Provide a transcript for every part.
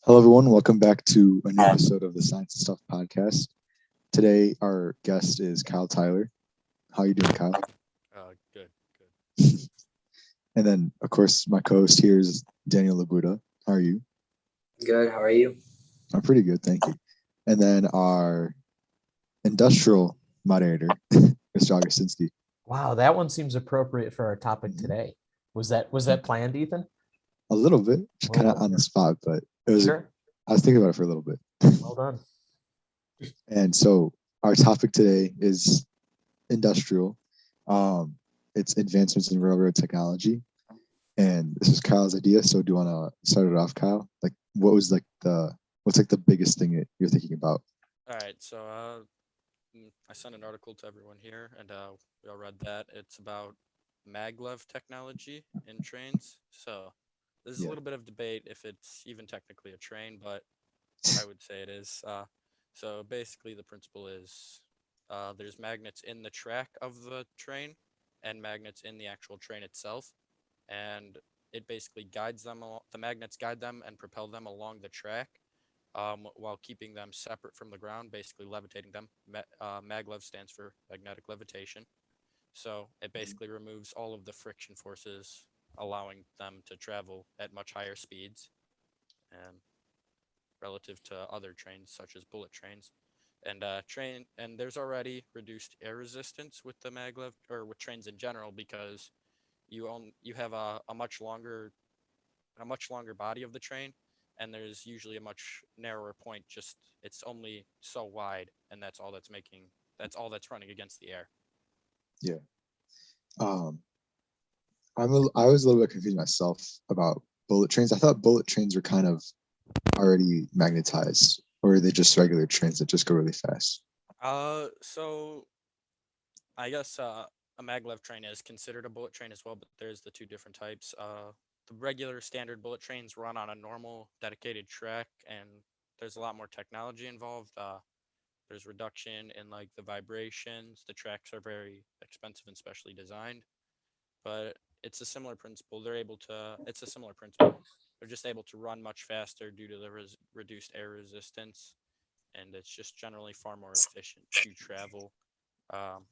Hello, everyone. Welcome back to a new episode of the Science and Stuff podcast. Today, our guest is Kyle Tyler. How are you doing, Kyle? Good. And then, of course, my co-host here is Daniel Labuda. How are you? Good. How are you? I'm pretty good, thank you. And then our industrial moderator, Mr. Augustinski. Wow, that one seems appropriate for our topic today. Was that planned, Ethan? A little bit, just kind of on the spot, but it was. Sure. I was thinking about it for a little bit. Well done. And so, our topic today is industrial. It's advancements in railroad technology. And this is Kyle's idea. So do you want to start it off, Kyle? Like, what's the biggest thing that you're thinking about? All right. So I sent an article to everyone here, and we all read that. It's about maglev technology in trains. So there's a little bit of debate if it's even technically a train, but I would say it is. So basically, the principle is there's magnets in the track of the train and magnets in the actual train itself, and it basically guides them. The magnets guide them and propel them along the track, while keeping them separate from the ground, basically levitating them. Maglev stands for magnetic levitation. So it basically removes all of the friction forces, allowing them to travel at much higher speeds, and relative to other trains such as bullet trains. And there's already reduced air resistance with the maglev, or with trains in general, because you have a much longer body of the train, and there's usually a much narrower point. Just it's only so wide, and that's running against the air. Yeah. I was a little bit confused myself about bullet trains. I thought bullet trains were kind of already magnetized, or are they just regular trains that just go really fast? So I guess a maglev train is considered a bullet train as well, but there's the two different types. The regular standard bullet trains run on a normal dedicated track, and there's a lot more technology involved. There's reduction in like the vibrations. The tracks are very expensive and specially designed, but it's a similar principle. It's a similar principle. They're just able to run much faster due to the reduced air resistance, and it's just generally far more efficient to travel. Um,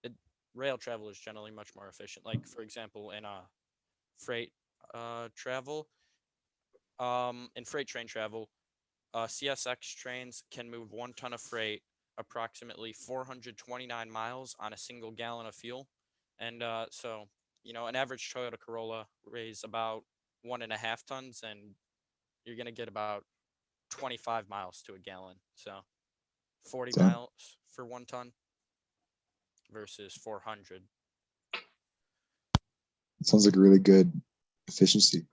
it, Rail travel is generally much more efficient. Like, for example, in freight travel, in freight train travel, CSX trains can move 1 ton of freight approximately 429 miles on a single gallon of fuel. And an average Toyota Corolla weighs about 1.5 tons, and you're going to get about 25 miles to a gallon. So 40 So miles for 1 ton versus 400. it sounds like a really good efficiency.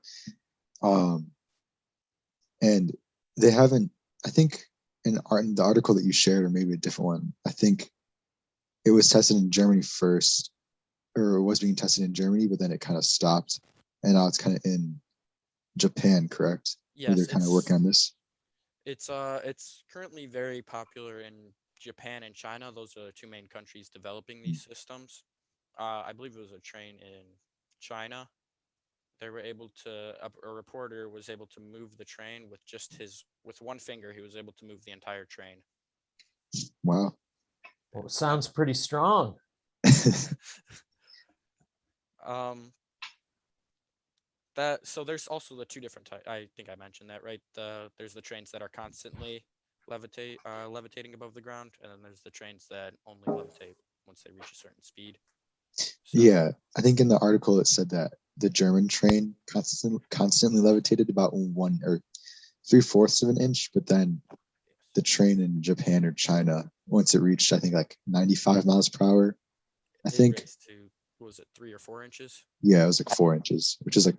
And they haven't. I think in the article that you shared, or maybe a different one, I think it was tested in Germany first, or it was being tested in Germany, but then it kind of stopped, and now it's kind of in Japan, correct? Where they're Yes, kind of working on this. it's currently very popular in Japan and China. Those are the two main countries developing these systems. I believe it was a train in China. They were able to A reporter was able to move the train with one finger. He was able to move the entire train. Wow. Well, it sounds pretty strong. um that So there's also the two different types. I think I mentioned that, right? There's the trains that are constantly levitating above the ground, and then there's the trains that only levitate once they reach a certain speed. So Yeah, I think in the article it said that the German train constantly levitated about 1 or 3/4 of an inch, but then the train in Japan or China, once it reached, I think like 95 miles per hour, I it think, raised to, what was it, 3 or 4 inches? yeah, it was like 4 inches, which is like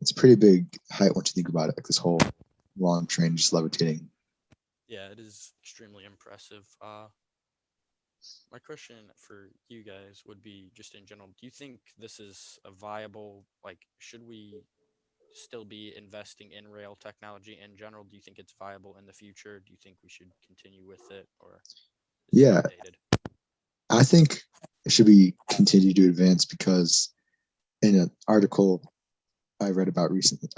it's a pretty big height once you think about it, like this whole long train just levitating. Yeah, it is extremely impressive. My question for you guys would be, just in general, do you think this is a viable, like, should we still be investing in rail technology in general? Do you think it's viable in the future? Do you think we should continue with it, or is it Yeah, outdated? I think it should be continued to advance because in an article I read about recently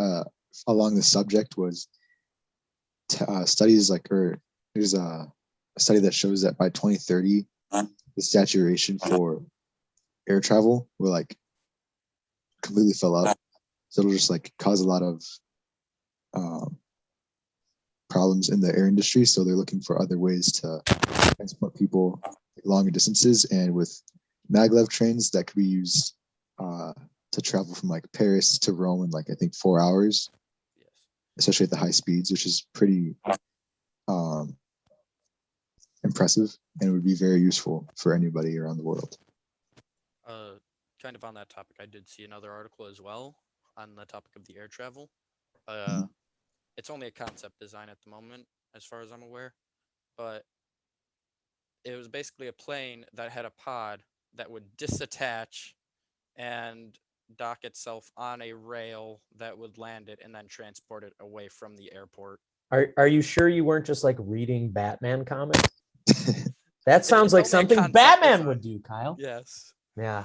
along the subject was studies or there's a study that shows that by 2030 the saturation for air travel will completely fill up, so it'll just cause a lot of problems in the air industry. So they're looking for other ways to transport people longer distances, and with maglev trains that could be used to travel from Paris to Rome in I think 4 hours, Yes. especially at the high speeds, which is pretty impressive, and would be very useful for anybody around the world. Kind of on that topic, I did see another article as well on the topic of the air travel. It's only a concept design at the moment, as far as I'm aware, but it was basically a plane that had a pod that would disattach and dock itself on a rail that would land it and then transport it away from the airport. Are you sure you weren't just reading Batman comics? That It's sounds like only a something concept Batman design. would do, Kyle. Yes. Yeah.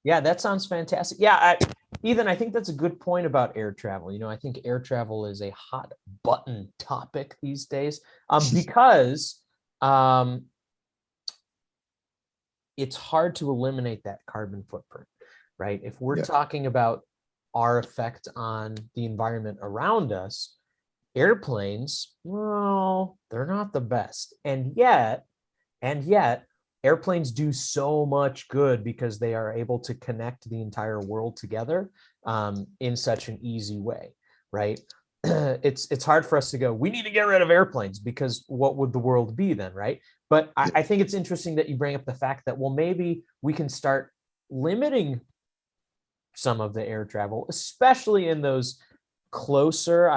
Yeah, that sounds fantastic. Yeah, Ethan, I think that's a good point about air travel. I think air travel is a hot button topic these days because it's hard to eliminate that carbon footprint, right? If we're talking about our effect on the environment around us, airplanes, well, they're not the best. And yet, airplanes do so much good because they are able to connect the entire world together in such an easy way, right? It's hard for us to go, we need to get rid of airplanes, because what would the world be then, right? But I think it's interesting that you bring up the fact that, well, maybe we can start limiting some of the air travel, especially in those closer,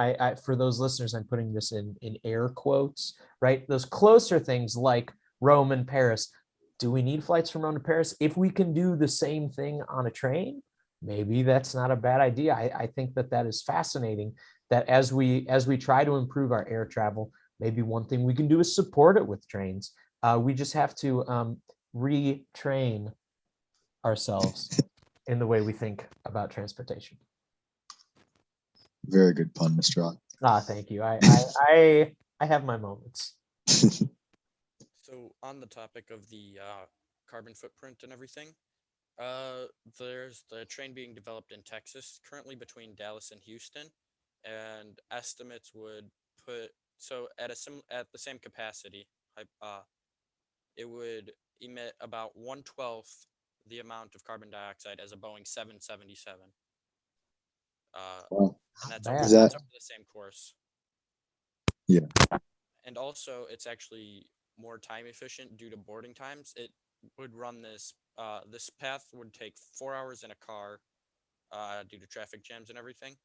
for those listeners, I'm putting this in air quotes, right? Those closer things like Rome and Paris. Do we need flights from Rome to Paris? If we can do the same thing on a train, maybe that's not a bad idea. I think that is fascinating, that as we try to improve our air travel, maybe one thing we can do is support it with trains. We just have to retrain ourselves in the way we think about transportation. Very good pun, Mr. Rock. Thank you. I have my moments. So on the topic of the carbon footprint and everything, there's the train being developed in Texas currently between Dallas and Houston, and estimates would put at the same capacity, it would emit about 1/12 the amount of carbon dioxide as a Boeing 777. Wow. And that's Bad. over, Is that- that's over the same course. Yeah. And also, it's actually more time efficient due to boarding times. It would run this path would take 4 hours in a car due to traffic jams and everything,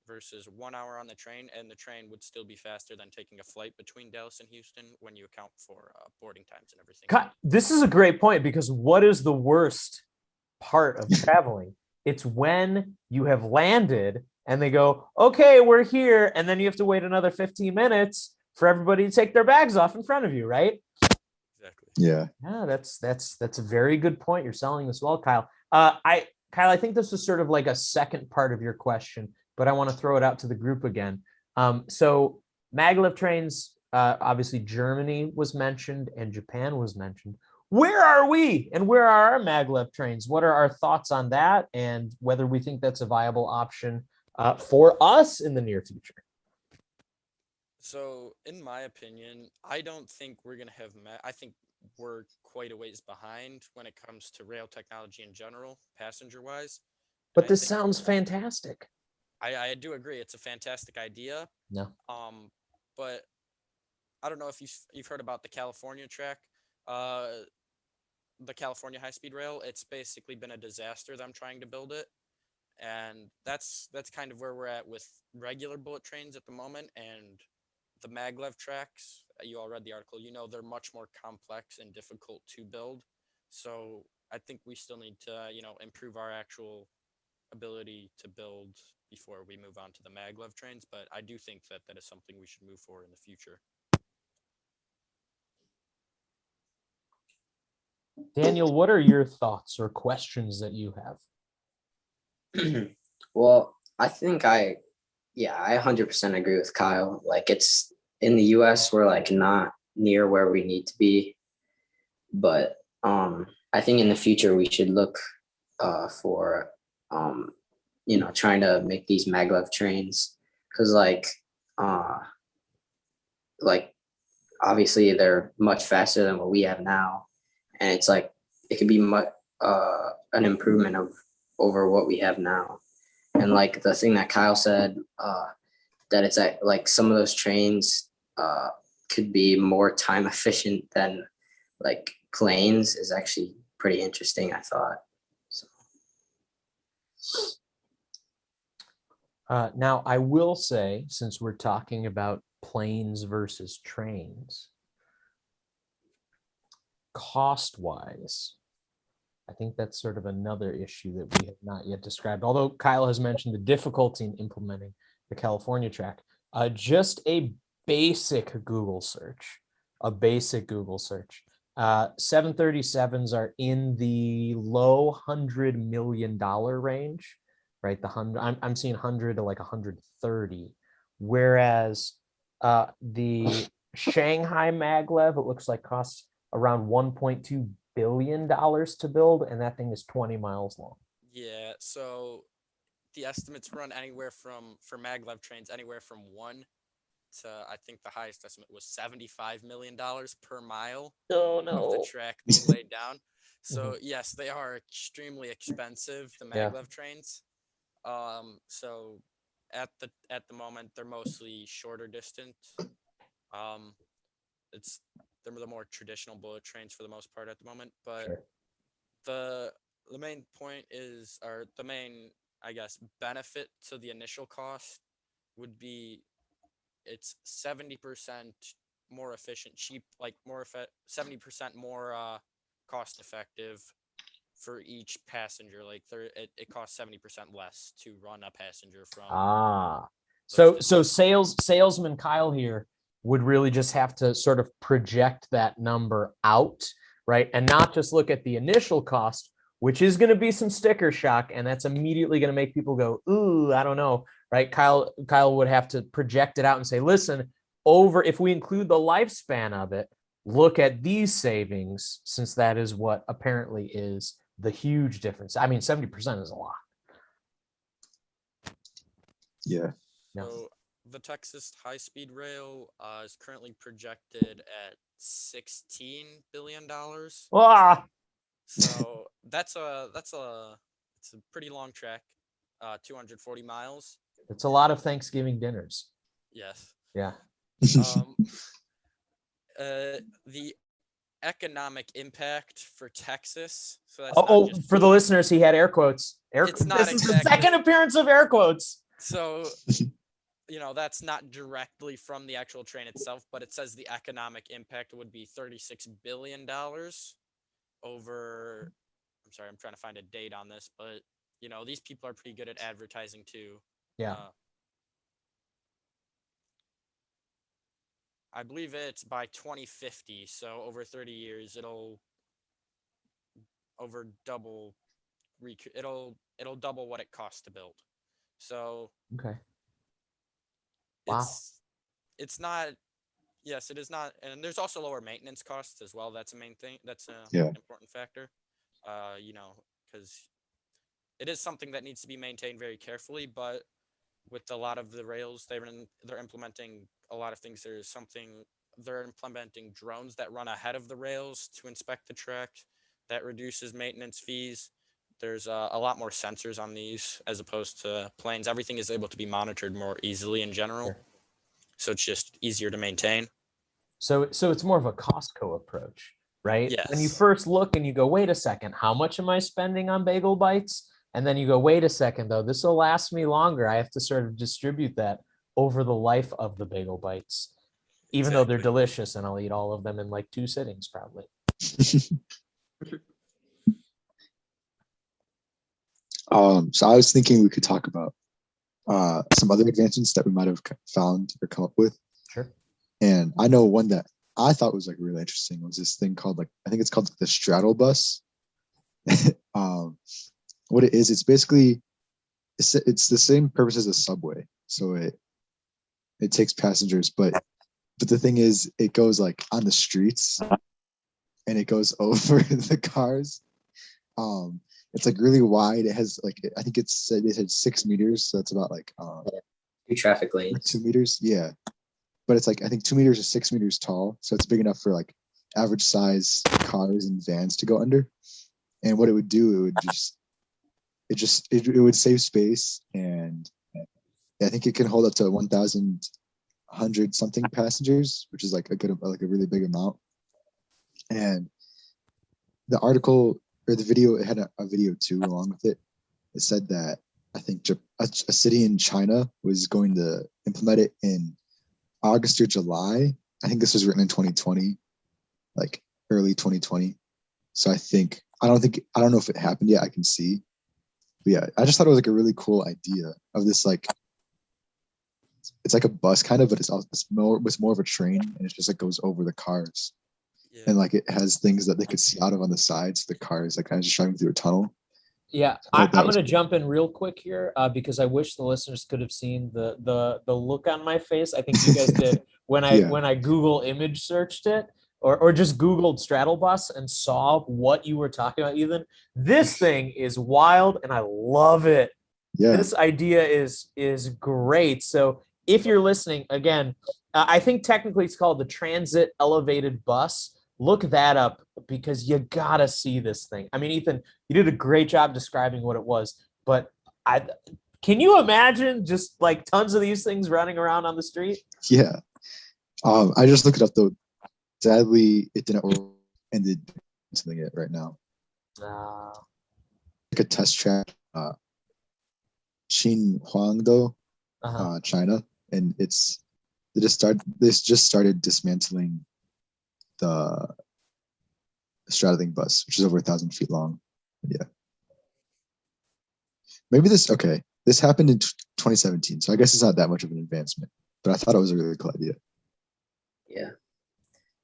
versus 1 hour on the train, and the train would still be faster than taking a flight between Dallas and Houston when you account for boarding times and everything. This is a great point, because what is the worst part of traveling? It's when you have landed and they go, okay, we're here, and then you have to wait another 15 minutes for everybody to take their bags off in front of you, right? Exactly. Yeah. Yeah, that's a very good point. You're selling this well, Kyle. Kyle, I think this was sort of like a second part of your question, but I want to throw it out to the group again. So Maglev Trains, obviously Germany was mentioned and Japan was mentioned. Where are we, and where are our Maglev Trains? What are our thoughts on that, and whether we think that's a viable option for us in the near future? So, in my opinion, I don't think we're going to have I think we're quite a ways behind when it comes to rail technology in general, passenger-wise. But this sounds fantastic. I do agree. It's a fantastic idea. No. But I don't know if you've heard about the California track, the California high-speed rail. It's basically been a disaster them trying to build it. And that's kind of where we're at with regular bullet trains at the moment. And the maglev tracks, you all read the article, they're much more complex and difficult to build. So I think we still need to, improve our actual ability to build before we move on to the maglev trains. But I do think that is something we should move for in the future. Daniel, what are your thoughts or questions that you have? Well, I think I 100% agree with Kyle. Like it's in the US, we're like not near where we need to be. But I think in the future we should look for trying to make these maglev trains because uh like obviously they're much faster than what we have now, and it's like it could be much an improvement of over what we have now. And like the thing that Kyle said, that it's like some of those trains could be more time efficient than like planes is actually pretty interesting, I thought. So. Now, I will say, since we're talking about planes versus trains, cost-wise, I think that's sort of another issue that we have not yet described. Although Kyle has mentioned the difficulty in implementing the California track, just a basic Google search, 737s are in the low $100 million range, right? I'm seeing 100 to like 130, whereas the Shanghai maglev, it looks like costs around $1.2 billion to build, and that thing is 20 miles long. Yeah, so the estimates run anywhere from, for maglev trains, anywhere from 1 to, I think the highest estimate was $75 million per mile Oh of the no. track being laid down. So yes, they are extremely expensive, the Yeah. maglev trains. So at the moment they're mostly shorter distance. They're the more traditional bullet trains for the most part at the moment, but Sure. the main point is, or the main, I guess, benefit to the initial cost would be it's 70% more efficient, cheap, like 70% more cost effective for each passenger. Like it costs 70% less to run a passenger from. So salesman Kyle here would really just have to sort of project that number out, right? And not just look at the initial cost, which is going to be some sticker shock, and that's immediately going to make people go, ooh, I don't know, right? Kyle would have to project it out and say, listen, if we include the lifespan of it, look at these savings, since that is what apparently is the huge difference. I mean, 70% is a lot. Yeah. So the Texas high-speed rail is currently projected at $16 billion. Ah! So it's a pretty long track, 240 miles. It's a lot of Thanksgiving dinners. Yes. Yeah. The economic impact for Texas. So that's for the listeners, he had air quotes. It's not this is the exactly- second appearance of air quotes. So, that's not directly from the actual train itself, but it says the economic impact would be $36 billion over. I'm sorry, I'm trying to find a date on this, but these people are pretty good at advertising too. Yeah. I believe it's by 2050, so over 30 years, it'll double what it costs to build. So okay. Wow. It's not. Yes, it is not, and there's also lower maintenance costs as well. That's a main thing. That's an important factor. Because it is something that needs to be maintained very carefully. But with a lot of the rails, they're implementing a lot of things. They're implementing drones that run ahead of the rails to inspect the track. That reduces maintenance fees. There's a lot more sensors on these as opposed to planes. Everything is able to be monitored more easily in general. Sure. So it's just easier to maintain. So it's more of a Costco approach, right? Yes. When you first look and you go, wait a second, how much am I spending on bagel bites? And then you go, wait a second, though, this will last me longer. I have to sort of distribute that over the life of the bagel bites, even though they're delicious, and I'll eat all of them in like 2 sittings, probably. So I was thinking we could talk about some other advancements that we might have found or come up with. Sure. And I know one that I thought was like really interesting was this thing called I think it's called the Straddle Bus. What it is, it's basically it's the same purpose as a subway. So it takes passengers, but the thing is, it goes like on the streets, and it goes over the cars. It's like really wide. It has like, I think it's, they said 6 meters, so it's about like 2 traffic like lanes. 2 meters. Yeah, but it's like, I think 2 meters is 6 meters tall, so it's big enough for like average size cars and vans to go under. And what it would do, it would save space, and I think it can hold up to 1,100 something passengers, which is like a really big amount. And the article or the video, it had a video too along with it. It said that I think a city in China was going to implement it in August or July. I think this was written in 2020, like early 2020. So I don't know if it happened yet. I can see. But yeah, I just thought it was like a really cool idea of this, like, it's like a bus kind of, but it's more of a train, and it just like goes over the cars. Yeah. And like it has things that they could see out of on the sides. The cars like kind of just driving through a tunnel. Yeah, I thought I'm that was going to jump in real quick here because I wish the listeners could have seen the look on my face. I think you guys did when Yeah. I Google image searched it, or just Googled Straddle Bus and saw what you were talking about, Ethan. This thing is wild, and I love it. Yeah. This idea is great. So if you're listening, again, I think technically it's called the Transit Elevated Bus. Look that up because you gotta see this thing. I mean, Ethan, you did a great job describing what it was, but can you imagine just like tons of these things running around on the street? Yeah. I just looked it up though. Sadly, it didn't work, and they're canceling it right now. Like a test track, Xinhuangdo, China, and they just started dismantling the straddling bus, which is over 1,000 feet long. Yeah. Maybe this happened in 2017, so I guess it's not that much of an advancement, but I thought it was a really cool idea. Yeah.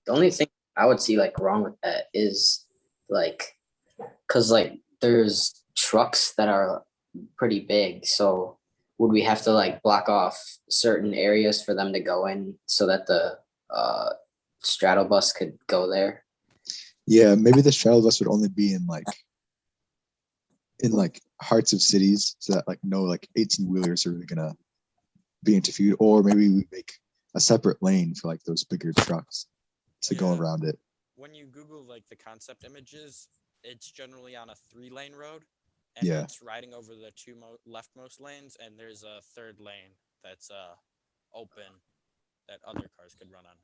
The only thing I would see like wrong with that is like, cause like there's trucks that are pretty big. So would we have to like block off certain areas for them to go in so that the straddle bus could go there? Yeah, maybe the straddle bus would only be in hearts of cities, so that like no like 18-wheelers are really gonna be interviewed, or maybe we make a separate lane for like those bigger trucks to go around it. When you Google like the concept images, it's generally on a 3-lane road, and it's riding over the 2 leftmost lanes, and there's a third lane that's open that other cars could run under.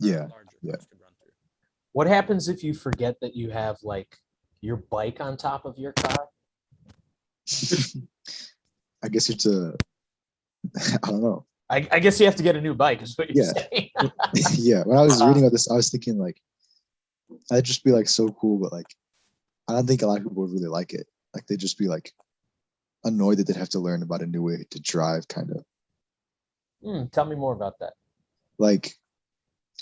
Larger cars could run through. What happens if you forget that you have like your bike on top of your car? I guess it's I don't know. I guess you have to get a new bike, is what you're saying. Yeah. When I was reading about this, I was thinking like, that'd just be like so cool, but like, I don't think a lot of people would really like it. Like they'd just be like annoyed that they'd have to learn about a new way to drive, kind of. Tell me more about that. Like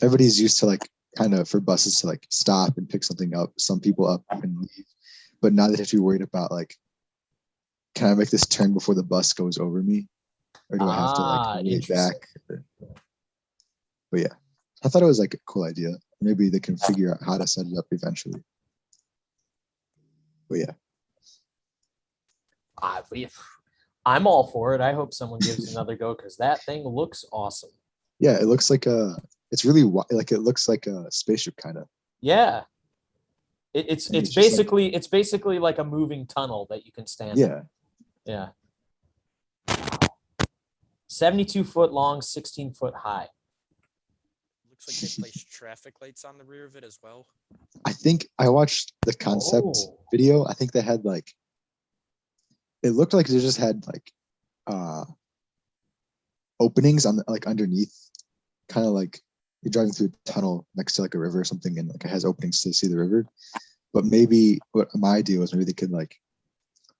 everybody's used to like kind of for buses to like stop and pick some people up and leave. But now they have to be worried about like, can I make this turn before the bus goes over me? Or do I have to like wait back? But yeah, I thought it was like a cool idea. Maybe they can figure out how to set it up eventually. But yeah. I'm all for it. I hope someone gives another go because that thing looks awesome. Yeah, it looks like it's really like it looks like a spaceship kind of. Yeah. It's basically like a moving tunnel that you can stand in. Yeah. 72 foot long, 16 foot high. Looks like they placed traffic lights on the rear of it as well. I think I watched the concept video. I think they had like, it looked like they just had like openings on like underneath, kind of like you're driving through a tunnel next to like a river or something, and like it has openings to see the river. But maybe what my idea was, maybe they could like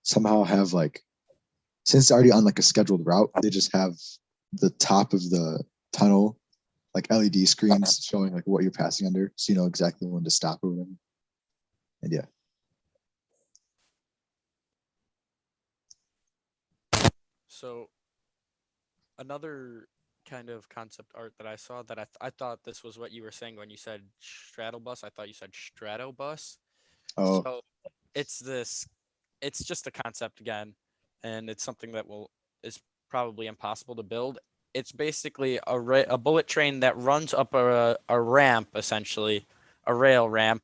somehow have like, since it's already on like a scheduled route, they just have the top of the tunnel like LED screens showing like what you're passing under, so you know exactly when to stop or whatever. And yeah. So another kind of concept art that I saw that I thought this was what you were saying when you said straddle bus. I thought you said straddle bus. Oh, So it's this, it's just a concept again, and it's something that is probably impossible to build. It's basically a bullet train that runs up a ramp, essentially, a rail ramp,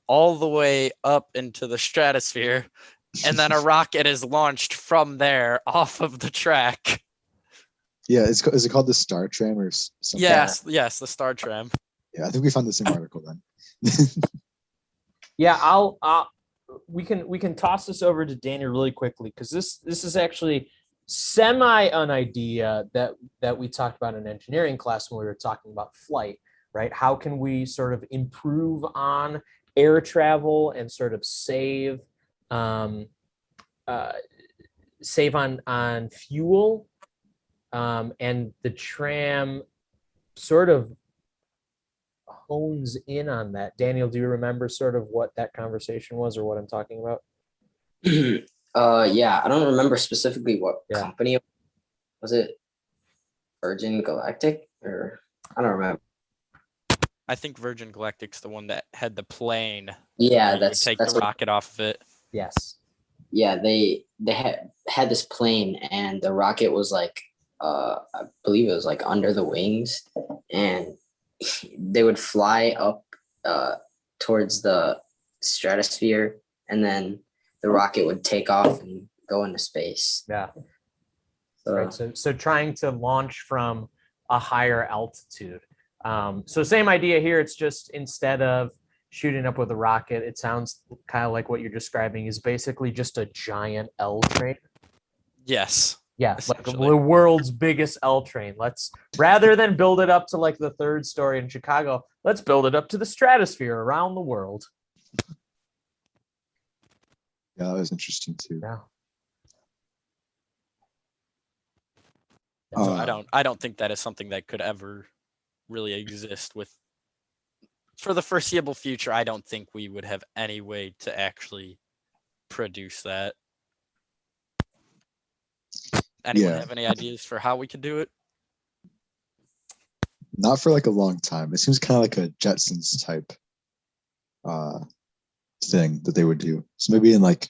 all the way up into the stratosphere, and then a rocket is launched from there off of the track. yeah. Is it called the Star Tram or something? Yes, the Star Tram. Yeah, I think we found the same article then. Yeah, we can toss this over to Daniel really quickly because this is actually semi an idea that we talked about in engineering class when we were talking about flight, right? How can we sort of improve on air travel and sort of save save on fuel, and the tram sort of hones in on that. Daniel, do you remember sort of what that conversation was or what I'm talking about? Yeah, I don't remember specifically what Yeah. company was it. Virgin Galactic, or I don't remember. I think Virgin Galactic's the one that had the plane. Yeah, where you would that's take that's the what. rocket off of it. Yes. Yeah, they had this plane, and the rocket was like, I believe it was like under the wings, and they would fly up towards the stratosphere, and then the rocket would take off and go into space. Yeah. So, Right. So trying to launch from a higher altitude. So same idea here. It's just instead of shooting up with a rocket, it sounds kind of like what you're describing is basically just a giant L train. Yes. Yeah, like the Essentially. world's biggest L train. Let's, rather than build it up to like the third story in Chicago, let's build it up to the stratosphere around the world. Yeah, that was interesting too. Yeah. So Uh, I don't think that is something that could ever really exist for the foreseeable future. I don't think we would have any way to actually produce that. Anyone Yeah. have any ideas for how we could do it? Not for like a long time. It seems kind of like a Jetsons type thing that they would do. So maybe in like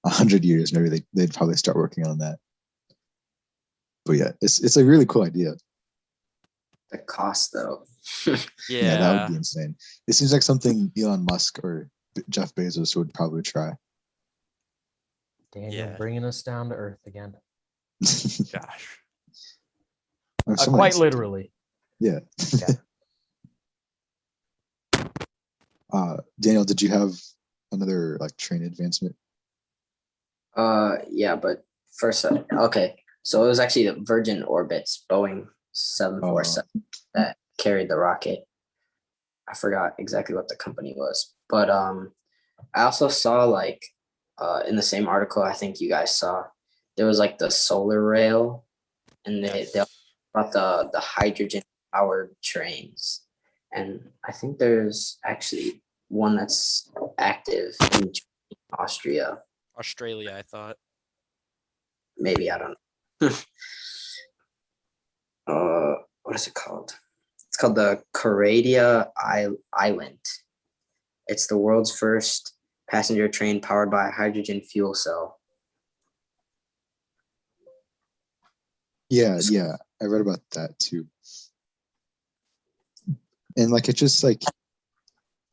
100 years, maybe they'd probably start working on that. But yeah, it's a really cool idea. the cost, though. Yeah, that would be insane. It seems like something Elon Musk or Jeff Bezos would probably try. Daniel Yeah. bringing us down to earth again. Gosh. Quite literally. Yeah. Yeah. Daniel, did you have another like train advancement? Yeah, but first, okay. So it was actually the Virgin Orbit's Boeing 747 that carried the rocket. I forgot exactly what the company was, but I also saw like in the same article I think you guys saw, there was like the solar rail, and they brought the hydrogen powered trains, and I think there's actually one that's active in Austria. Australia, I thought. Maybe, I don't know. What is it called? It's called the Coradia Island. It's the world's first passenger train powered by a hydrogen fuel cell. Yeah, I read about that too. And like, it's just like,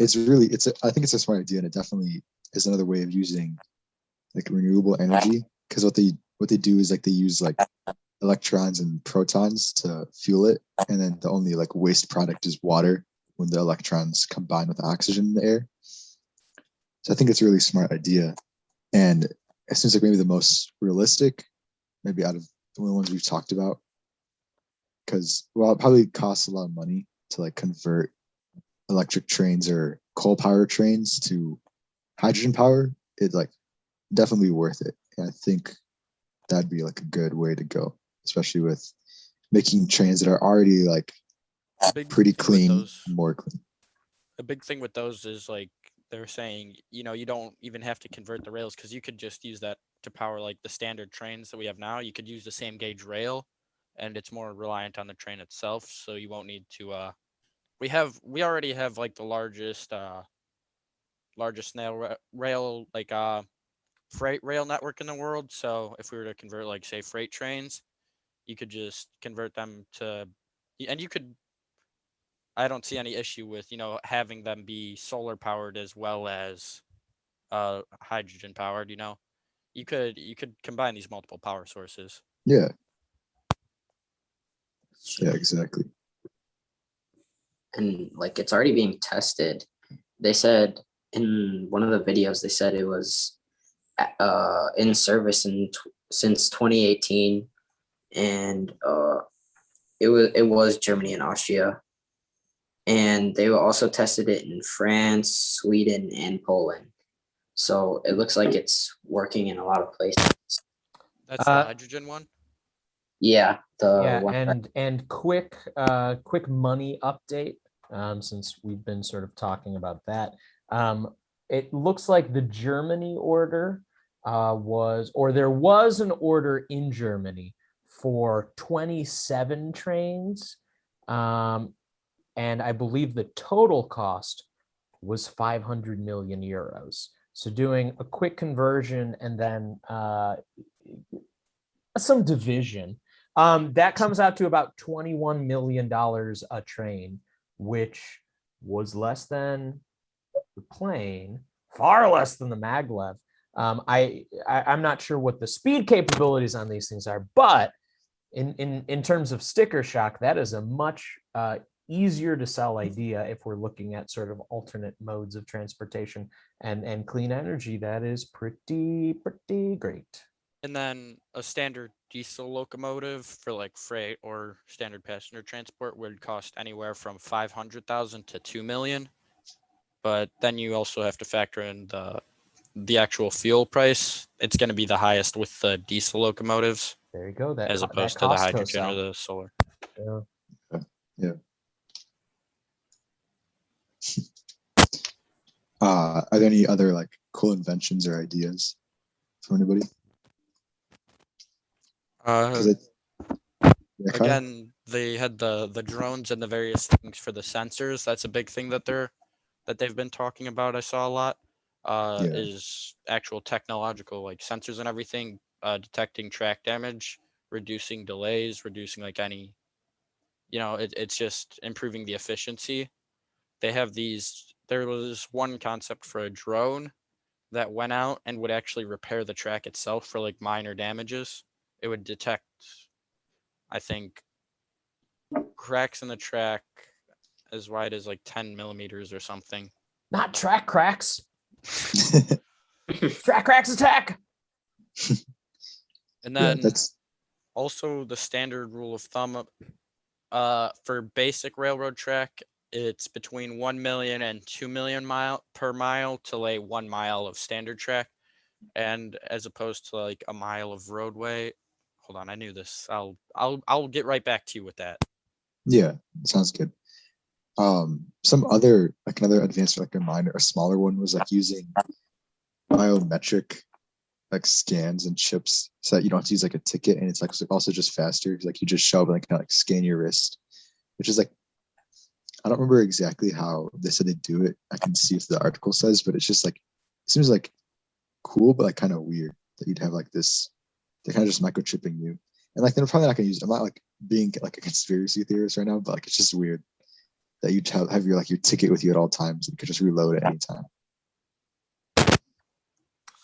I think it's a smart idea, and it definitely is another way of using like renewable energy, because what they do is like they use like electrons and protons to fuel it, and then the only like waste product is water when the electrons combine with oxygen in the air. So I think it's a really smart idea, and it seems like maybe the most realistic, maybe out of the ones we've talked about, because it probably costs a lot of money to like convert electric trains or coal power trains to hydrogen power. It's like definitely worth it, and I think that'd be like a good way to go, especially with making trains that are already like pretty clean, more clean. A big thing with those is like they're saying, you don't even have to convert the rails, because you could just use that to power like the standard trains that we have now. You could use the same gauge rail, and it's more reliant on the train itself. So you won't need to. We already have like the largest rail like freight rail network in the world. So if we were to convert like say freight trains, you could just convert them to, and you could. I don't see any issue with having them be solar powered as well as hydrogen powered. You could combine these multiple power sources. Yeah, yeah, exactly. And like it's already being tested. They said in one of the videos, they said it was in service since 2018, and it was Germany and Austria, and they also tested it in France, Sweden, and Poland. So it looks like it's working in a lot of places. That's the hydrogen one. Yeah, the Yeah, one and quick money update, since we've been sort of talking about that. It looks like the Germany order there was an order in Germany for 27 trains, and I believe the total cost was 500 million euros. So doing a quick conversion and then some division, that comes out to about $21 million a train, which was less than the plane, far less than the maglev. I'm not sure what the speed capabilities on these things are, but in terms of sticker shock, that is a much easier to sell idea if we're looking at sort of alternate modes of transportation and clean energy. That is pretty great. And then a standard diesel locomotive for like freight or standard passenger transport would cost anywhere from 500,000 to 2 million. But then you also have to factor in the actual fuel price. It's going to be the highest with the diesel locomotives. There you go. As opposed to the hydrogen or the solar. Yeah. Yeah. Are there any other like cool inventions or ideas from anybody? Again, they had the drones and the various things for the sensors. That's a big thing that they've been talking about. I saw a lot. Is actual technological like sensors and everything, detecting track damage, reducing delays, reducing like any, it's just improving the efficiency. They have these. There was one concept for a drone that went out and would actually repair the track itself for like minor damages. It would detect, I think, cracks in the track as wide as like 10 millimeters or something. Not track cracks. Track cracks attack. And then also the standard rule of thumb for basic railroad track, it's between 1 million and 2 million per mile to lay 1 mile of standard track. And as opposed to like a mile of roadway. Hold on, I knew this. I'll get right back to you with that. Yeah, sounds good. Some other like another advanced like a smaller one was like using biometric like scans and chips so that you don't have to use like a ticket, and it's like also just faster. Like you just show up and like kind of like scan your wrist, which is like, I don't remember exactly how they said they do it. I can see if the article says, but it's just like, it seems like cool, but like kind of weird that you'd have like this. They're kind of just microchipping you, and like they're probably not gonna use it. I'm not like being like a conspiracy theorist right now, but like it's just weird that you'd have your like your ticket with you at all times and you could just reload at any time.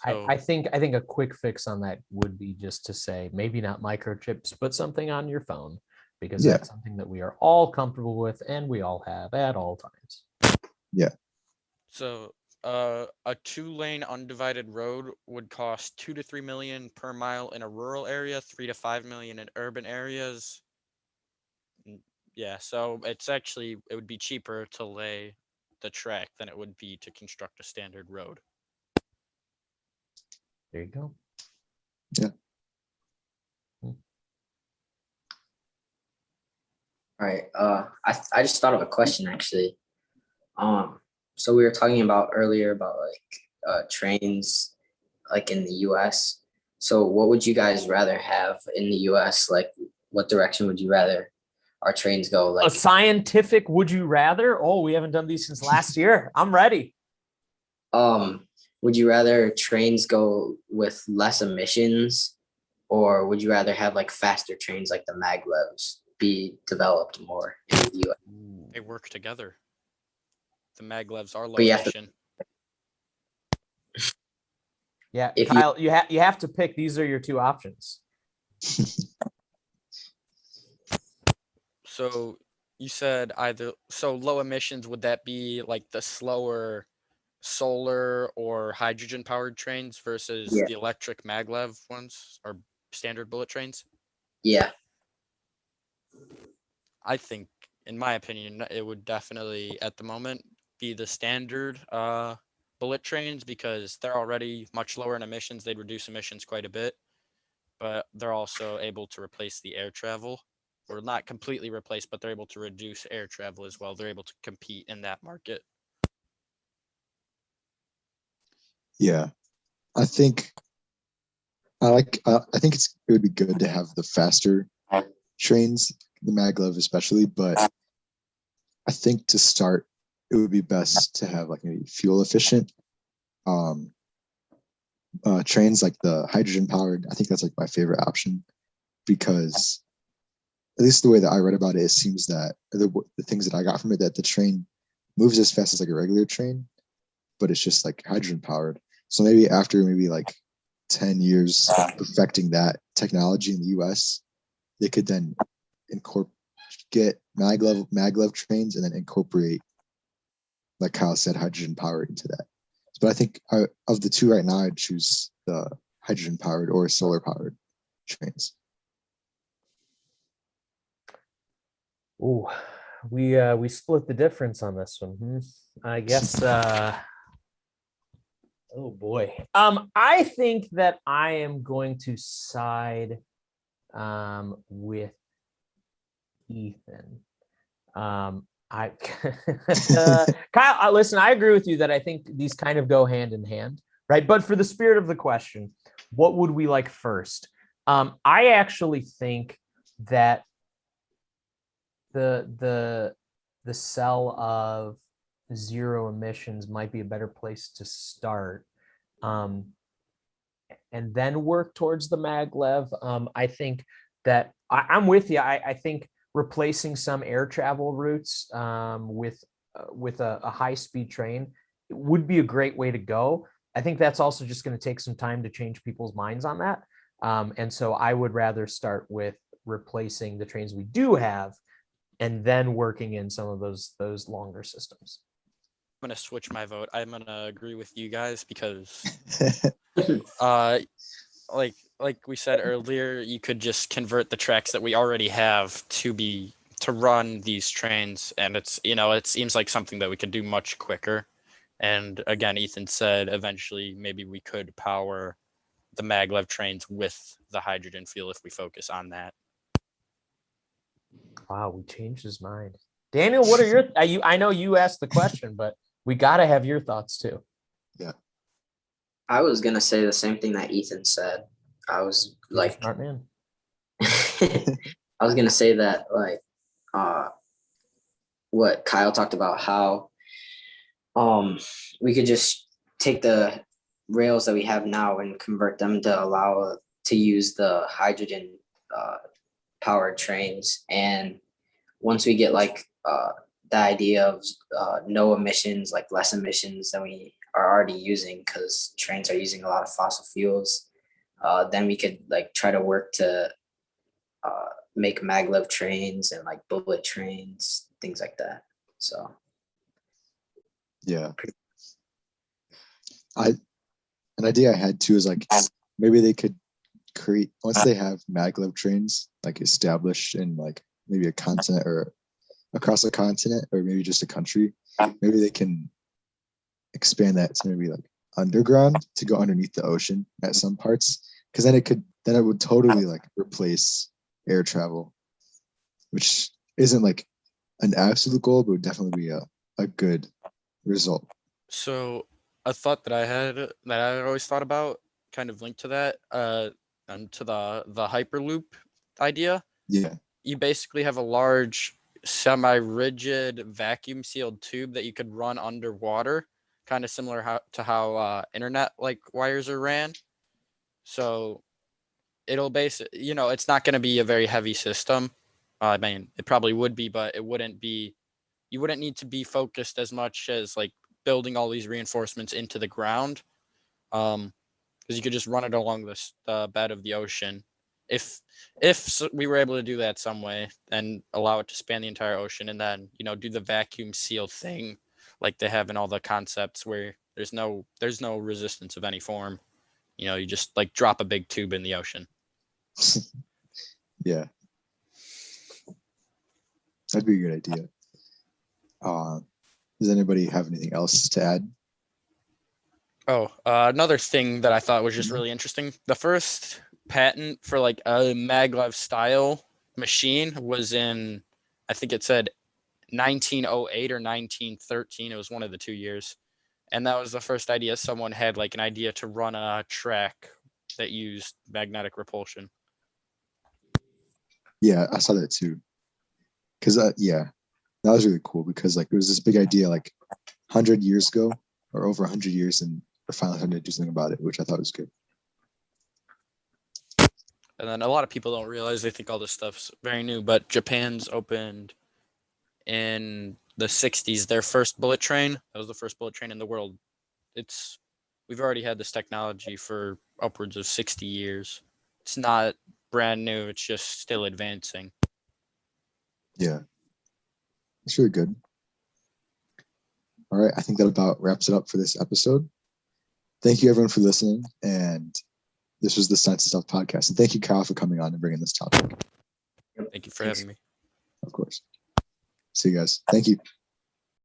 I think a quick fix on that would be just to say maybe not microchips, but something on your phone, because that's something that we are all comfortable with and we all have at all times. Yeah. So a 2-lane undivided road would cost 2 to 3 million per mile in a rural area, 3 to 5 million in urban areas. Yeah, so it would be cheaper to lay the track than it would be to construct a standard road. There you go. Yeah. All right. I just thought of a question actually. So we were talking about earlier about like trains like in the US. So what would you guys rather have in the US? Like, what direction would you rather our trains go? A Like, scientific would you rather? Oh, we haven't done these since last year. I'm ready. would you rather trains go with less emissions, or would you rather have like faster trains like the maglevs be developed more in the US? They work together. The maglevs are low But you have to- emission. Yeah, If you- Kyle, you have to pick. These are your two options. So you said either, so low emissions, would that be like the slower solar or hydrogen powered trains versus Yeah. the electric maglev ones or standard bullet trains? Yeah. I think, in my opinion, it would definitely at the moment be the standard bullet trains because they're already much lower in emissions. They'd reduce emissions quite a bit, but they're also able to replace the air travel, or not completely replace, but they're able to reduce air travel as well. They're able to compete in that market. Yeah, I think I think it would be good to have the faster trains, the maglev especially, but I think to start it would be best to have like maybe fuel efficient trains, like the hydrogen powered. I think that's like my favorite option because at least the way that I read about it, it seems that the things that I got from it, that the train moves as fast as like a regular train, but it's just like hydrogen powered. So maybe after maybe like 10 years of perfecting that technology in the US, they could then get maglev trains and then incorporate, like Kyle said, hydrogen power into that. But I think of the two right now, I'd choose the hydrogen powered or solar powered trains. Oh, we split the difference on this one. I guess oh boy. I think that I am going to side with Ethan. I Kyle, listen, I agree with you that I think these kind of go hand in hand, right? But for the spirit of the question, what would we like first? I actually think that the cell of zero emissions might be a better place to start, and then work towards the maglev. I think that I'm with you. I think replacing some air travel routes with a high speed train would be a great way to go. I think that's also just going to take some time to change people's minds on that. And so I would rather start with replacing the trains we do have and then working in some of those longer systems. I'm gonna switch my vote. I'm gonna agree with you guys because like we said earlier, you could just convert the tracks that we already have to run these trains, and it's, it seems like something that we could do much quicker. And again, Ethan said eventually maybe we could power the maglev trains with the hydrogen fuel if we focus on that. Wow, we changed his mind. Daniel, what are your I know you asked the question, but we got to have your thoughts too. Yeah. I was gonna say the same thing that Ethan said. I was You're a like, smart man. I was gonna say that like what Kyle talked about, how we could just take the rails that we have now and convert them to allow to use the hydrogen powered trains. And once we get like the idea of no emissions, like less emissions than we are already using, because trains are using a lot of fossil fuels, then we could like try to work to make maglev trains and like bullet trains, things like that. So Yeah. An idea I had too is like maybe they could create, once they have maglev trains like established in like maybe a continent or across a continent or maybe just a country, maybe they can expand that to maybe like underground to go underneath the ocean at some parts, because then it would totally like replace air travel, which isn't like an absolute goal, but would definitely be a good result. So a thought that I had that I always thought about kind of linked to that, and to the Hyperloop idea. Yeah. You basically have a large semi-rigid vacuum sealed tube that you could run underwater, kind of similar to how internet like wires are ran. So it'll it's not going to be a very heavy system. I mean, it probably would be, but it wouldn't be. You wouldn't need to be focused as much as like building all these reinforcements into the ground, because you could just run it along the bed of the ocean. If we were able to do that some way and allow it to span the entire ocean, and then do the vacuum seal thing like they have in all the concepts where there's no resistance of any form. You just like drop a big tube in the ocean. Yeah. That'd be a good idea. Does anybody have anything else to add? Oh, another thing that I thought was just really interesting. The first patent for like a maglev style machine was in, I think it said 1908 or 1913. It was one of the 2 years. And that was the first idea someone had, like an idea to run a track that used magnetic repulsion. Yeah, I saw that too. Because that was really cool, because like it was this big idea like 100 years ago or over 100 years, and we're finally having to do something about it, which I thought was good. And then a lot of people don't realize, they think all this stuff's very new, but Japan's opened in the 60s their first bullet train. That was the first bullet train in the world. We've already had this technology for upwards of 60 years. It's not brand new, it's just still advancing. Yeah. It's really good. All right, I think that about wraps it up for this episode. Thank you everyone for listening, and this was the Science and Stuff podcast. And thank you, Kyle, for coming on and bringing this topic. Thank you for having me. Of course. See you guys. Thank you.